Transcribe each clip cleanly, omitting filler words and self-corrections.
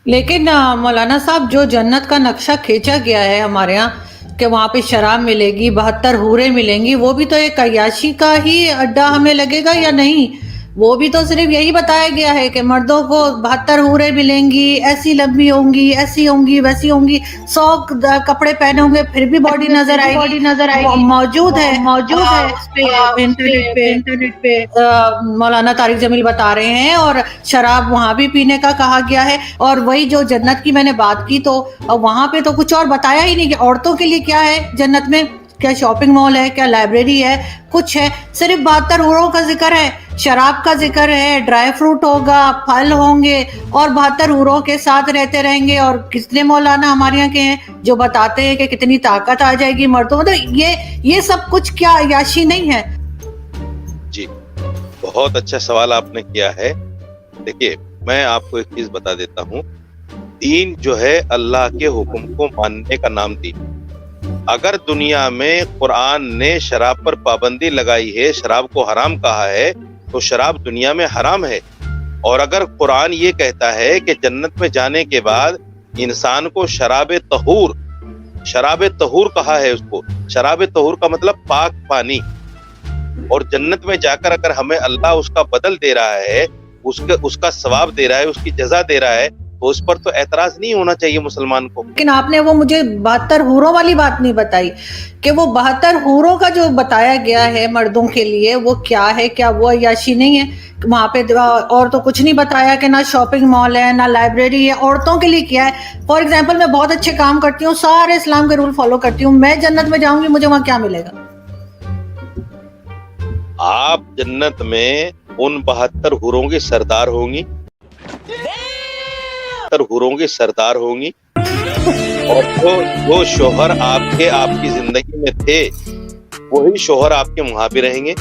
لیکن مولانا صاحب جو جنت کا نقشہ کھینچا گیا ہے ہمارے یہاں کہ وہاں پہ شراب ملے گی، 72 حوریں ملیں گی، وہ بھی تو ایک عیاشی کا ہی اڈا ہمیں لگے گا یا نہیں؟ وہ بھی تو صرف یہی بتایا گیا ہے کہ مردوں کو 72 حوریں ملیں گی، ایسی لمبی ہوں گی، ایسی ہوں گی، ویسی ہوں گی، 100 کپڑے پہنے ہوں گے پھر بھی باڈی نظر آئے گی۔ موجود ہے اس پہ انٹرنیٹ پہ مولانا طارق جمیل بتا رہے ہیں، اور شراب وہاں بھی پینے کا کہا گیا ہے۔ اور وہی جو جنت کی میں نے بات کی تو وہاں پہ تو کچھ اور بتایا ہی نہیں کہ عورتوں کے لیے کیا ہے جنت میں، کیا شاپنگ مال ہے، کیا لائبریری ہے، کچھ ہے؟ صرف 72 حوروں کا ذکر ہے، شراب کا ذکر ہے، ڈرائی فروٹ ہوگا، پھل ہوں گے، اور 72 حوروں کے ساتھ رہتے رہیں گے۔ اور کتنے مولانا ہمارے یہاں کے ہیں جو بتاتے ہیں کہ کتنی طاقت آ جائے گی مردوں میں، تو یہ سب کچھ کیا عیاشی نہیں ہے؟ جی بہت اچھا سوال آپ نے کیا ہے۔ دیکھیے میں آپ کو ایک چیز بتا دیتا ہوں، دین جو ہے اللہ کے حکم کو ماننے کا نام دین۔ اگر دنیا میں قرآن نے شراب پر پابندی لگائی ہے، شراب کو حرام کہا ہے، تو شراب دنیا میں حرام ہے۔ اور اگر قرآن یہ کہتا ہے کہ جنت میں جانے کے بعد انسان کو شراب طہور کہا ہے، اس کو شراب طہور کا مطلب پاک پانی، اور جنت میں جا کر اگر ہمیں اللہ اس کا بدل دے رہا ہے، اس کا ثواب دے رہا ہے، اس کی جزا دے رہا ہے، تو اس پر تو اعتراض نہیں ہونا چاہیے مسلمان کو۔ لیکن آپ نے وہ مجھے 72 حوروں والی بات نہیں بتائی کہ وہ 72 حوروں کا جو بتایا گیا ہے مردوں کے لیے وہ کیا ہے؟ کیا وہ عیاشی نہیں ہے؟ وہاں پہ اور تو کچھ نہیں بتایا کہ نہ شاپنگ مال ہے، نہ لائبریری ہے۔ عورتوں کے لیے کیا ہے؟ فار ایگزامپل میں بہت اچھے کام کرتی ہوں، سارے اسلام کے رول فالو کرتی ہوں، میں جنت میں جاؤں گی، مجھے وہاں کیا ملے گا؟ آپ جنت میں ان 72 حوروں کی سردار ہوں گی، 72 حوروں کی سردار ہوں گی، اور جو شوہر آپ کی زندگی میں تھے وہی شوہر آپ کے وہاں بھی رہیں گے۔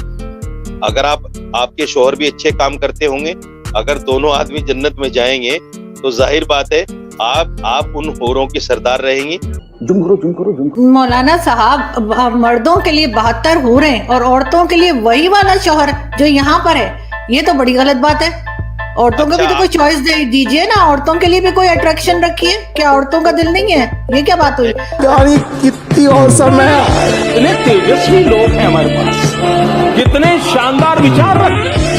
اگر آپ کے شوہر بھی اچھے کام کرتے ہوں گے، اگر دونوں آدمی جنت میں جائیں گے تو ظاہر بات ہے آپ ان حوروں کی سردار رہیں گی۔ مولانا صاحب مردوں کے لیے 72 حوریں اور عورتوں کے لیے وہی والا شوہر جو یہاں پر ہے، یہ تو بڑی غلط بات ہے۔ عورتوں کو بھی تو کوئی چوائس دیجئے نا، عورتوں کے لیے بھی کوئی اٹریکشن رکھیے۔ کیا عورتوں کا دل نہیں ہے؟ یہ کیا بات ہوئی؟ کتنی اوسم ہے، اتنے تیجسوی لوگ ہیں ہمارے پاس، کتنے شاندار وچار رکھتے ہیں۔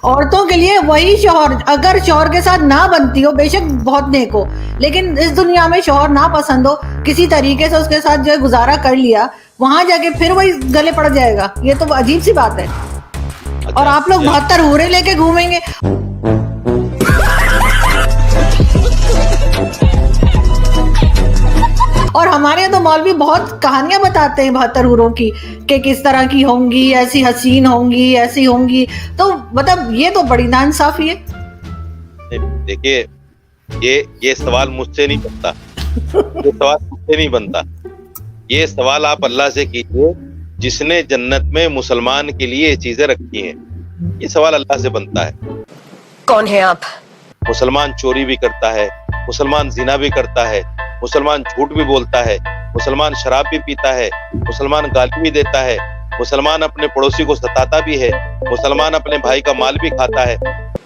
عورتوں کے لیے وہی شوہر، اگر شوہر کے ساتھ نہ بنتی ہو، بے شک بہت نیک ہو، لیکن اس دنیا میں شوہر نہ پسند ہو، کسی طریقے سے اس کے ساتھ جو ہے گزارا کر لیا، وہاں جا کے پھر وہی گلے پڑ جائے گا، یہ تو عجیب سی بات ہے۔ اور آپ لوگ 72 حوریں لے کے گھومیں گے۔ اور ہمارے یہاں تو مولوی بہت کہانیاں بتاتے ہیں 72 حوروں کی کہ کس طرح کی ہوں گی، ایسی حسین ہوں گی، ایسی ہوں گی، تو مطلب یہ تو بڑی ناانصافی ہے۔ دیکھیے یہ سوال مجھ سے نہیں بنتا، یہ سوال مجھ سے نہیں بنتا، یہ سوال آپ اللہ سے کیجیے جس نے جنت میں مسلمان کے لیے یہ چیزیں رکھی ہیں، یہ سوال اللہ سے بنتا ہے۔ کون ہے آپ؟ مسلمان چوری بھی کرتا ہے، مسلمان زنا بھی کرتا ہے، مسلمان جھوٹ بھی بولتا ہے، مسلمان شراب بھی پیتا ہے، مسلمان گالی بھی دیتا ہے، مسلمان اپنے پڑوسی کو ستاتا بھی ہے، مسلمان اپنے بھائی کا مال بھی کھاتا ہے۔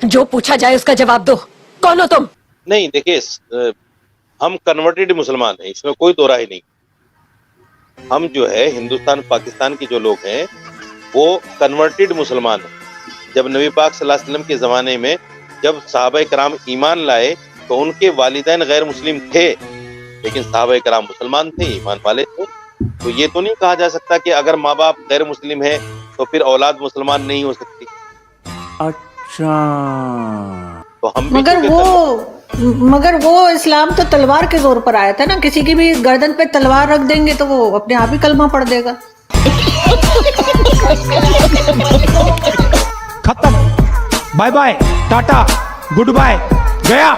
جو پوچھا جائے اس کا جواب دو، کون ہو تم؟ نہیں دیکھیے، ہم کنورٹڈ مسلمان ہیں، اس میں کوئی دو رائے نہیں۔ ہم جو ہے ہندوستان پاکستان کے جو لوگ ہیں وہ کنورٹڈ مسلمان ہیں۔ جب نبی پاک صلی اللہ علیہ وسلم کے زمانے میں جب صحابہ کرام ایمان لائے تو ان کے والدین غیر مسلم تھے، لیکن صحابہ کرام مسلمان تھے، ایمان والے تھے۔ تو یہ تو نہیں کہا جا سکتا کہ اگر ماں باپ غیر مسلم ہیں تو پھر اولاد مسلمان نہیں ہو سکتی۔ اچھا، تو ہم بھی مگر وہ اسلام تو تلوار کے زور پر آیا تھا نا، کسی کی بھی گردن پہ تلوار رکھ دیں گے تو وہ اپنے آپ ہی کلمہ پڑھ دے گا۔ ختم، bye bye, tata, goodbye, گیا۔